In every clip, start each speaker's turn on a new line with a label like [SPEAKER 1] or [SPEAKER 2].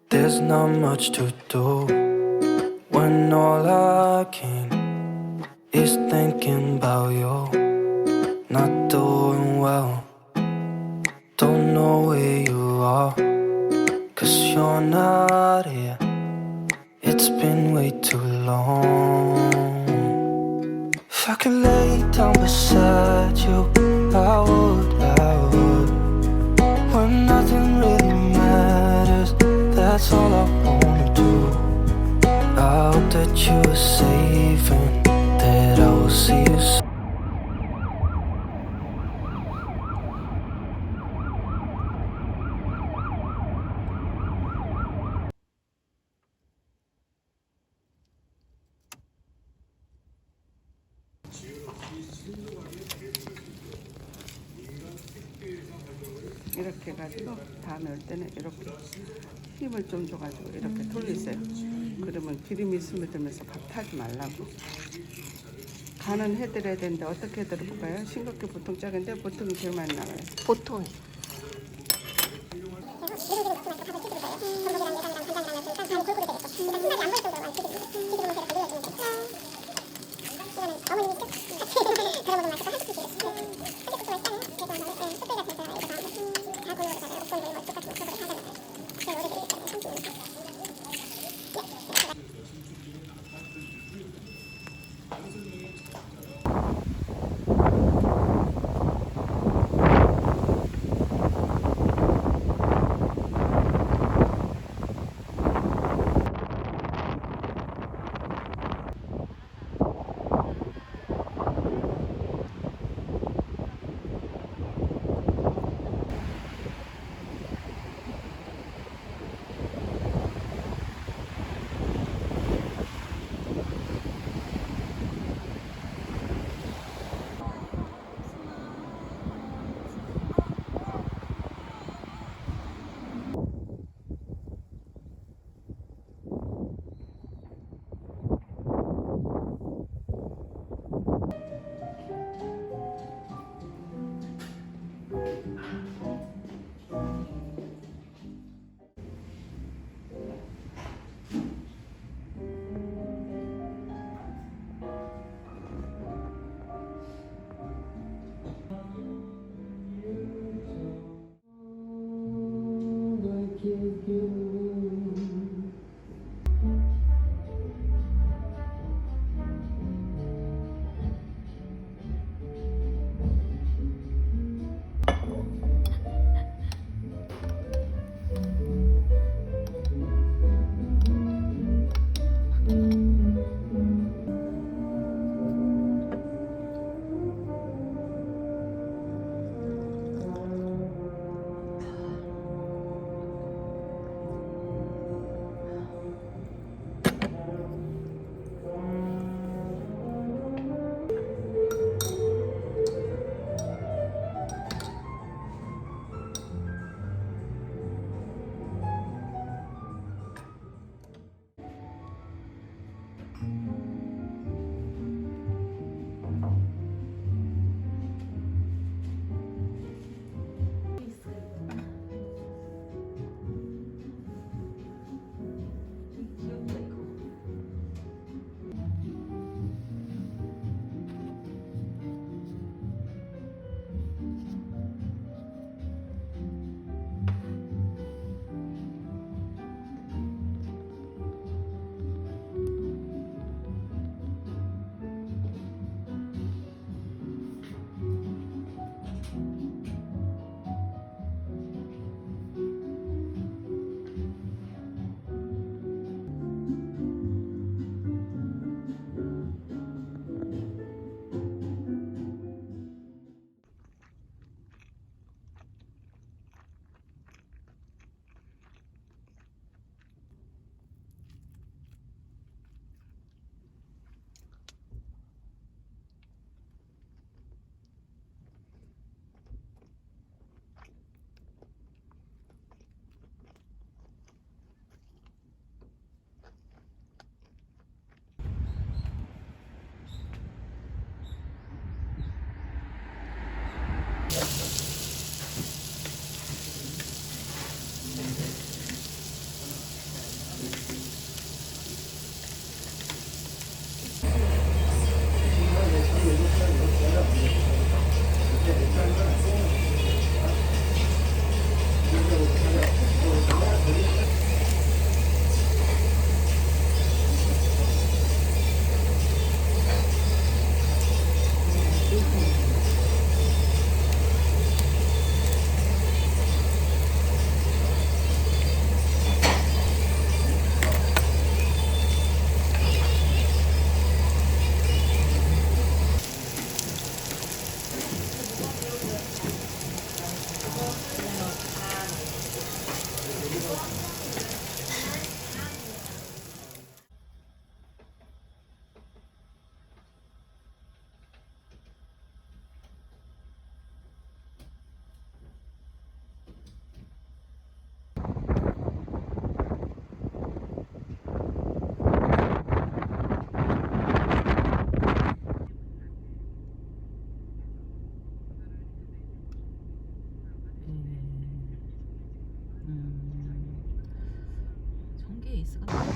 [SPEAKER 1] There's not much to do when all I can is thinking about you. Not doing well, don't know where you are, 'cause you're not here. It's been way too long. If I could lay down beside you, I would. When nothing really matters, that's all I wanna do. I hope that you are safe and that I will see you soon.
[SPEAKER 2] 이렇게 해가지고 다음에 올 때는 이렇게 힘을 좀 줘가지고 이렇게 돌리세요. 그러면 기름이 스며들면서 밥 타지 말라고. 간은 해드려야 되는데 어떻게 해드려볼까요? 싱겁게 보통 짜는데 보통이 제일 많이 나와요.
[SPEAKER 3] 보통 베이스가.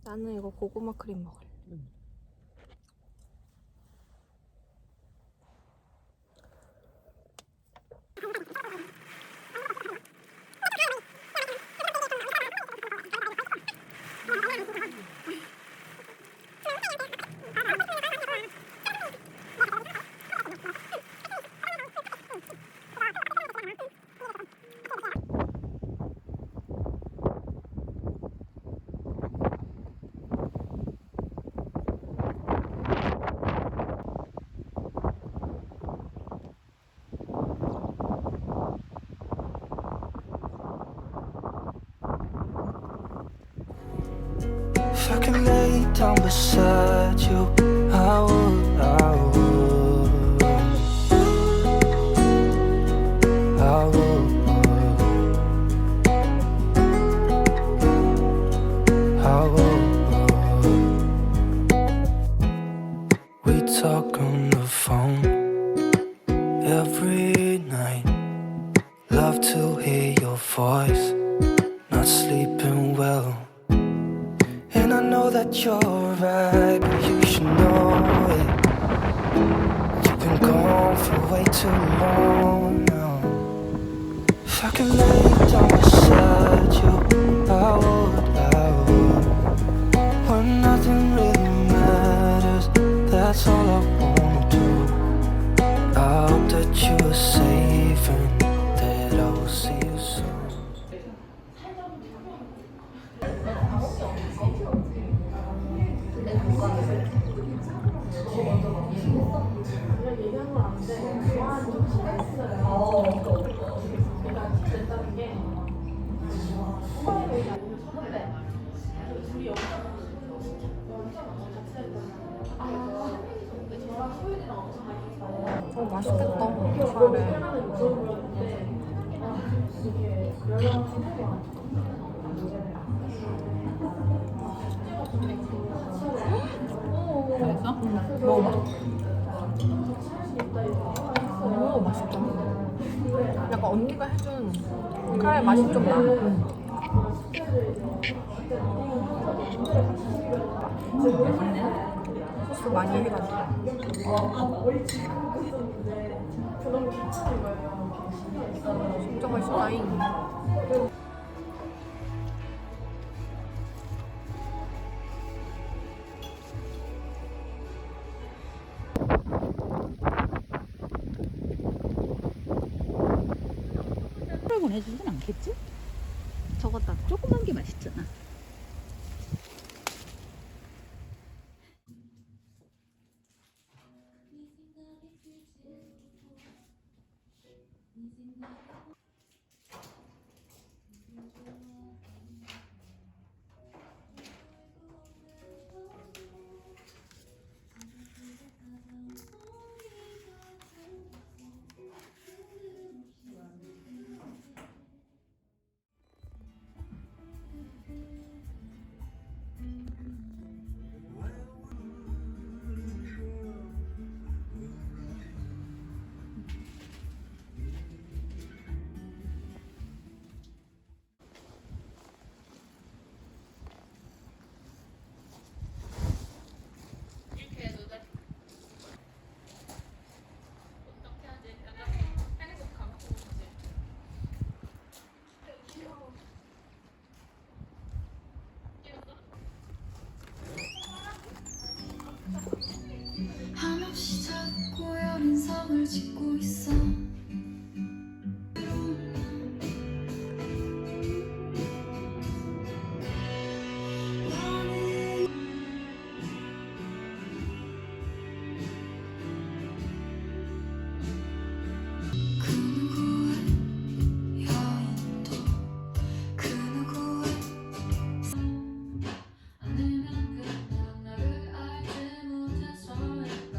[SPEAKER 3] 나는 이거 고구마 크림 먹을래.
[SPEAKER 1] If I could lay down beside you, I would, I would, I would, I would. We talk on the phone every night. Love to hear your voice. Not sleeping well. And I know that you're right, but you should know it. You've been gone for way too long now. If I could lay down beside you, I would. When nothing really matters, that's all I wanna do. I hope that you are safe and that I will see you soon.
[SPEAKER 3] 맛있겠다. 그래. 맛있어? 먹어봐. 오, 맛있다. 약간 언니가 해준 카레 맛이 좀 나. 소스 많이 해가지고. 진짜 맛있다잉.
[SPEAKER 4] 보내주진 않겠지?
[SPEAKER 3] 저거 딱
[SPEAKER 4] 조그만 게 맛있잖아.
[SPEAKER 5] 한없이 작고 여린 성을 짓고 있어. 그 누구의 여인도 그 누구의 아니면 그냥 나를 알지 못해서일까.